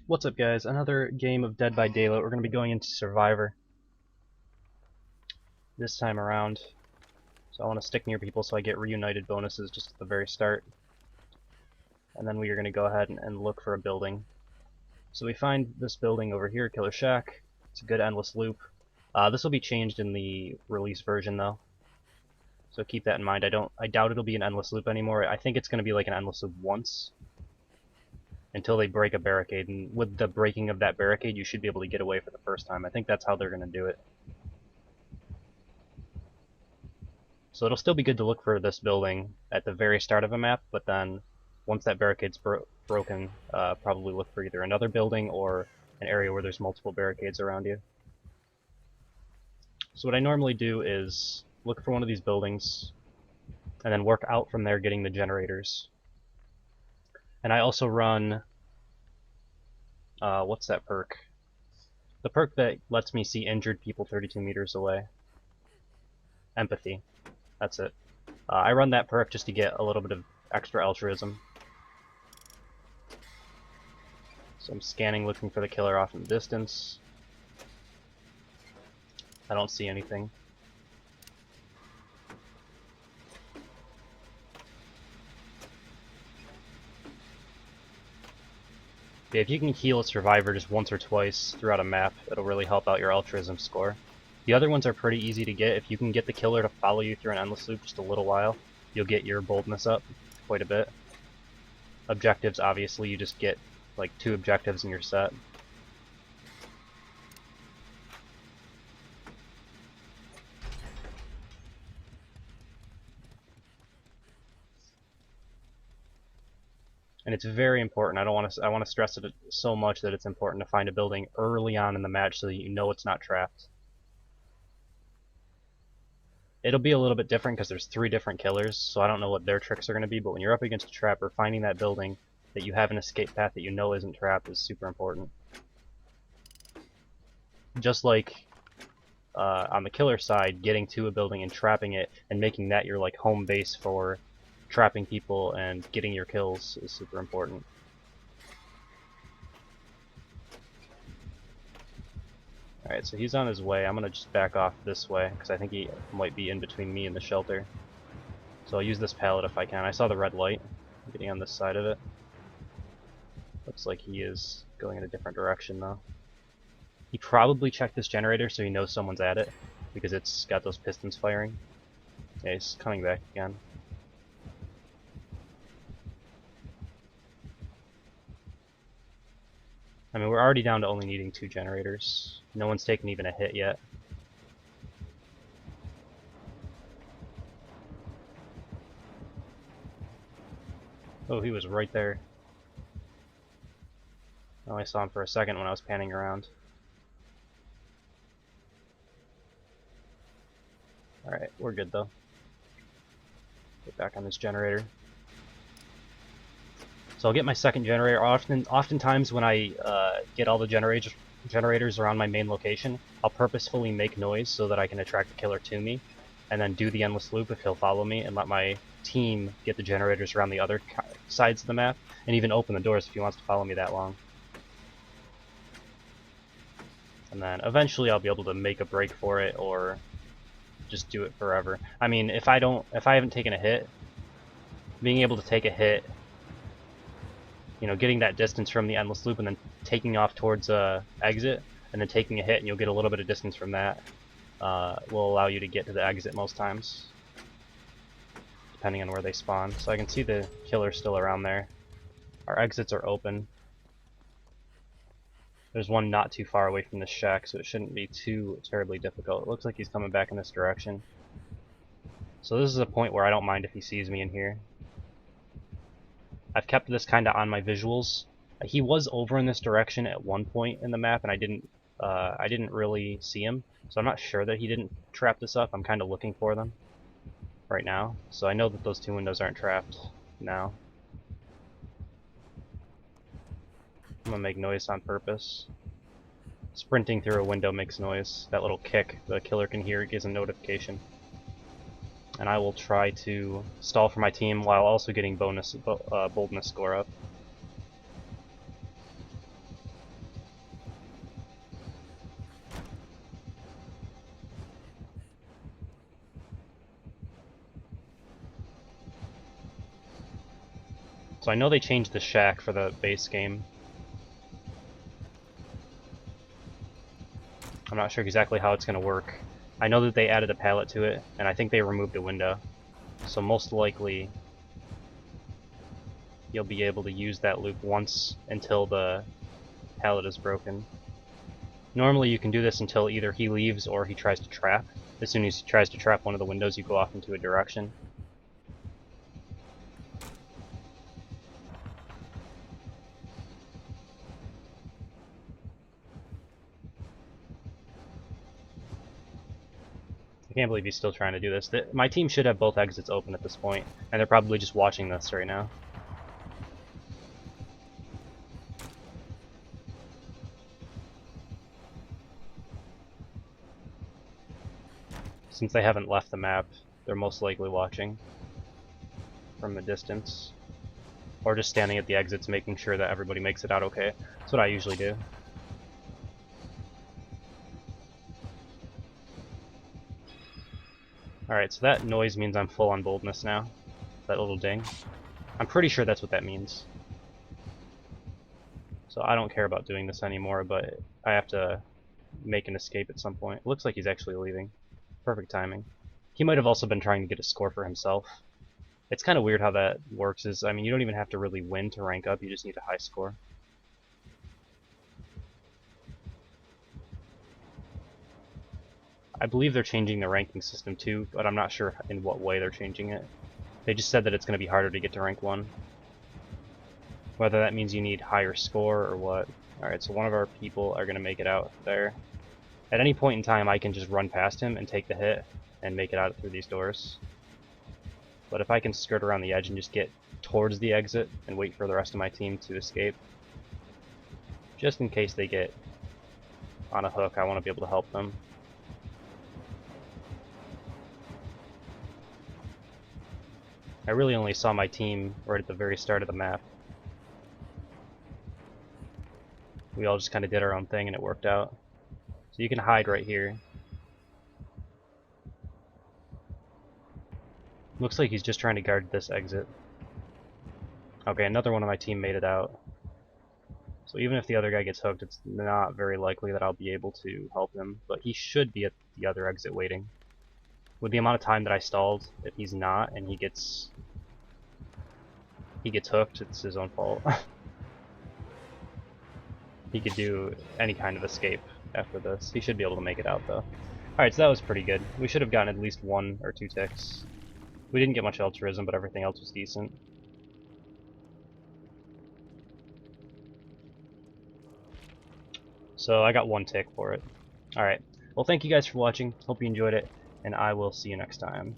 What's up, guys? Another game of Dead by Daylight. We're going to be going into Survivor this time around. So I want to stick near people so I get reunited bonuses just at the very start. And then we are going to go ahead and look for a building. So we find this building over here, Killer Shack. It's a good endless loop. This will be changed in the release version though. So keep that in mind. I doubt it'll be an endless loop anymore. I think it's going to be like an endless loop once. Until they break a barricade, and with the breaking of that barricade you should be able to get away for the first time. I think that's how they're going to do it. So it'll still be good to look for this building at the very start of a map, but then once that barricade's broken, probably look for either another building or an area where there's multiple barricades around you. So what I normally do is look for one of these buildings and then work out from there getting the generators. And I also run, what's that perk? The perk that lets me see injured people 32 meters away. Empathy. That's it. I run that perk just to get a little bit of extra altruism. So I'm scanning, looking for the killer off in the distance. I don't see anything. Yeah, if you can heal a survivor just once or twice throughout a map, it'll really help out your altruism score. The other ones are pretty easy to get. If you can get the killer to follow you through an endless loop just a little while, you'll get your boldness up quite a bit. Objectives, obviously, you just get like 2 objectives and you're set. And it's very important. I want to stress it so much that it's important to find a building early on in the match so that you know it's not trapped. It'll be a little bit different because there's 3 different killers, so I don't know what their tricks are going to be, but when you're up against a trapper, finding that building that you have an escape path that you know isn't trapped is super important. Just like on the killer side, getting to a building and trapping it and making that your like home base for trapping people and getting your kills is super important. Alright, so he's on his way. I'm gonna just back off this way because I think he might be in between me and the shelter. So I'll use this pallet if I can. I saw the red light. I'm getting on this side of it. Looks like he is going in a different direction though. He probably checked this generator so he knows someone's at it because it's got those pistons firing. Yeah, he's coming back again. I mean, we're already down to only needing 2 generators. No one's taken even a hit yet. Oh, he was right there. I only saw him for a second when I was panning around. Alright, we're good though. Get back on this generator. So I'll get my second generator. Oftentimes when I get all the generators around my main location, I'll purposefully make noise so that I can attract the killer to me, and then do the endless loop if he'll follow me, and let my team get the generators around the other sides of the map, and even open the doors if he wants to follow me that long. And then eventually I'll be able to make a break for it, or just do it forever. I mean, if I haven't taken a hit, being able to take a hit, you know, getting that distance from the endless loop and then taking off towards exit and then taking a hit, and you'll get a little bit of distance from that, will allow you to get to the exit most times, depending on where they spawn. So I can see the killer still around there. Our exits are open. There's one not too far away from the shack, so it shouldn't be too terribly difficult. It looks like he's coming back in this direction. So this is a point where I don't mind if he sees me in here. I've kept this kind of on my visuals. He was over in this direction at one point in the map, and I didn't really see him, so I'm not sure that he didn't trap this up. I'm kind of looking for them right now, so I know that those 2 windows aren't trapped now. I'm gonna make noise on purpose. Sprinting through a window makes noise. That little kick the killer can hear gives a notification. And I will try to stall for my team while also getting boldness score up. So I know they changed the shack for the base game. I'm not sure exactly how it's going to work. I know that they added a pallet to it, and I think they removed a window. So most likely, you'll be able to use that loop once until the pallet is broken. Normally you can do this until either he leaves or he tries to trap. As soon as he tries to trap one of the windows, you go off into a direction. I can't believe he's still trying to do this. My team should have both exits open at this point, and they're probably just watching this right now. Since they haven't left the map, they're most likely watching from a distance. Or just standing at the exits making sure that everybody makes it out okay. That's what I usually do. Alright, so that noise means I'm full on boldness now. That little ding. I'm pretty sure that's what that means. So I don't care about doing this anymore, but I have to make an escape at some point. It looks like he's actually leaving. Perfect timing. He might have also been trying to get a score for himself. It's kind of weird how that works. I mean, you don't even have to really win to rank up, you just need a high score. I believe they're changing the ranking system too, but I'm not sure in what way they're changing it. They just said that it's going to be harder to get to rank 1. Whether that means you need higher score or what. Alright, so one of our people are going to make it out there. At any point in time, I can just run past him and take the hit and make it out through these doors. But if I can skirt around the edge and just get towards the exit and wait for the rest of my team to escape, just in case they get on a hook, I want to be able to help them. I really only saw my team right at the very start of the map. We all just kind of did our own thing and it worked out. So you can hide right here. Looks like he's just trying to guard this exit. Okay, another one of my team made it out. So even if the other guy gets hooked, it's not very likely that I'll be able to help him, but he should be at the other exit waiting. With the amount of time that I stalled, if he's not and he gets hooked, it's his own fault. He could do any kind of escape after this. He should be able to make it out though. Alright, so that was pretty good. We should have gotten at least 1 or 2 ticks. We didn't get much altruism, but everything else was decent. So I got 1 tick for it. Alright, well thank you guys for watching, hope you enjoyed it, and I will see you next time.